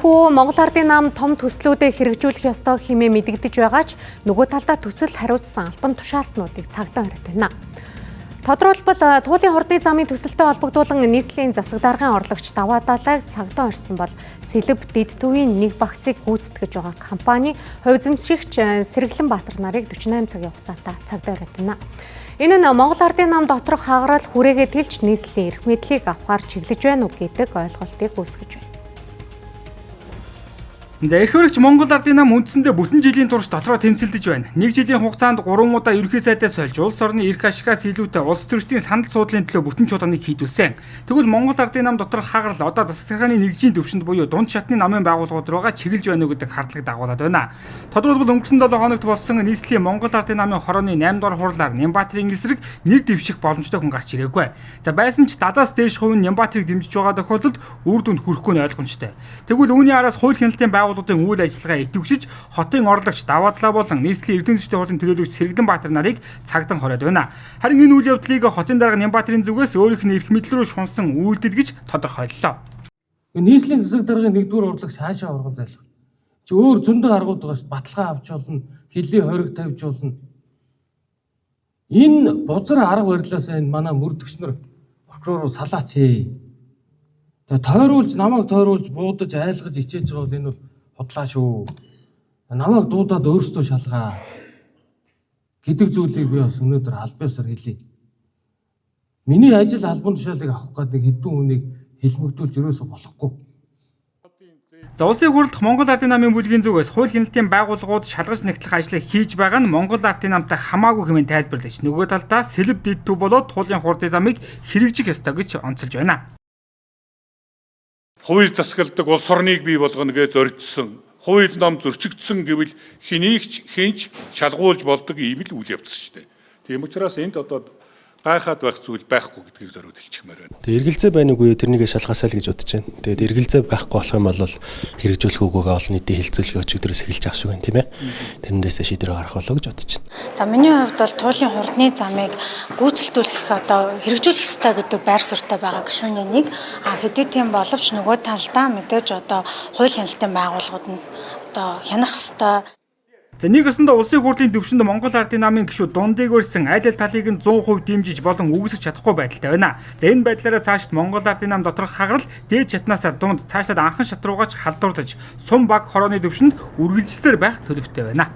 Энэхүү Монгол Ардын нам том төслүүдэд хэрэгжүүлэх ёстой хэмээн мэдэгдэж байгаа ч нөгөө талдаа төсөл хариуцсан албан тушаалтнуудыг цагдаа хориод байна. Тодорхойлбол туулын хурдны замын төсөлтэй холбогдуулан нийслэлийн засаг даргын орлогч даваа далайг цагдаа орсон бол Сэлб Дэд Төвийн нэг багцыг гүйцэтгэж байгаа компани хувьзэмшигч Сэргэлэн Баатар нарыг 48 цагийн хугацаатай цагдаа хориод байна. Энэ нь Монгол Ардын нам доторх хагарал хүрээгээ тэлж нийслэлийн эрх мэдлийг авахар чиглэж байна уу гэдэг ойлголтыг үүсгэж байна. За эрх хөрөгч Монгол Ардын нам үндсэндээ бүтэн жилийн турш дотроо тэмцэлдэж байна. Нэг жилийн хугацаанд 3 удаа ерөнхий сайдаас сольж улс орны эрх ашигаас илүүтэй улс төрчдийн санал суудлын төлөө бүтэн чуулганыг хийдүүлсэн. Тэгвэл Монгол Ардын нам доторх хагарал одоо засаг захиргааны нэгжийн төвшөнд буюу дунд шатны намын байгууллагууд руугаа чиглэж байна уу гэдэг хардлагыг дагуулад байна. Тодорхойлбол өнгөрсөн 7 хоногт болсон нийслэлийн Монгол Ардын намын хорооны 8 дугаар хурлаар Нямбатарын эсрэг нэр дэвших боломжтой хүн гарч ирээгүй. За байсан ч 70-аас дээш хувь нь Нямбатарыг дэмжиж байгаа тохиолдолд үр дүнд хүрэхгүй нь ойлгомжтой. Тэгвэл үүний араас хууль хяналтын байгууллагын үйл ажиллагаа идэвхжиж хотын орлогч даваа далай болон нийслэлийн эрдэнэ зүйчдийн хурдын төлөөлөгч Сэргэлэн Баатар нарыг цагдаа хориод байна. Харин энэ үйл явдлыг хотын дарга Нямбатарын зүгээс өөрийнх нь эрх мэдэл рүү шунсан үйлдэл гэж тодорхойллоо. Нийслэлийн засаг даргын нэгдүгээр урлагч хаашаа урган зайлах. Чи өөр зөндөө аргууд байгаа ш баталгаа авч болно, хилийн хориг тавьж болно. Энэ бузар арга барилаас энэ манай мөрдөгч нар прокурор салаач ээ. Тэгээ тойруулж намайг тойруулж буудаж айлгаж ичээж байгаа бол энэ бол хотлаа шүү. Намайг дуудаад өөрсдөө шалгаа гэдэг зүйлийг би бас өнөөдөр албаасаар хэлье. Миний ажил албан тушаалыг авах гэдэг хэдэн хүнийг хэлмэгдүүлж өрөөсө болохгүй. За улсын хурлд Монгол Ардын намын бүлгийн зүгээс хууль хяналтын байгууллагууд шалгаж нэгтлэх ажлыг хийж байгаа нь Монгол Ардын намтай хамаагүй хэмээн тайлбарлаж нөгөө талдаа Сэлб Дэд Төв болоод туулын хурдны замыг хэрэгжих ёстой гэж онцолж байна. Хууль засагладаг улс орныг бий болгоно гэж зорьдсон, хууль ном зөрчигдсөн гэвэл хинч шалгуулж болдог ийм л үйл явц шүү дээ. Тийм учраас энд одоо гайхаад байх зүйл байхгүй гэдгийг зориуд хэлчихмээр байна. Тэгээ эргэлзээ байна уугүй тэрнийгээ шалгаасаа л гэж бодож байна. Тэгээд эргэлзээ байхгүй болох юм бол хэрэгжүүлэх үгүйгээ олон нийтийн хилцүүлгээ өчигдөрөөс эхэлж авах шиг байна тийм ээ. Тэрнээс шийдвэр гарах болов гэж бодож байна. За миний хувьд бол туулын хурдны замыг гүйцэлдүүлэх одоо хэрэгжүүлэх ёстой гэдэг байр суурьтай байгаа гишүүний нэг. Хэдий тийм боловч нөгөө талдаа мэдээж одоо хууль хяналтын байгууллагууд нь одоо хянах ёстой. За нэг өсөндөө улсын хурлын төвшөнд Монгол Ардын намын гишүүд дундыг өрсөн аль аль талыг нь 100% дэмжиж болон үгүйсгэж чадахгүй байдалтай байна. За энэ байдлаараа цаашд Монгол Ардын нам доторх хагарал дээд шатнаасаа дунд цаашдаа анхан шат руугаач халдварлаж сум баг хорооны төвшөнд үргэлжлэлээр байх төлөвтэй байна.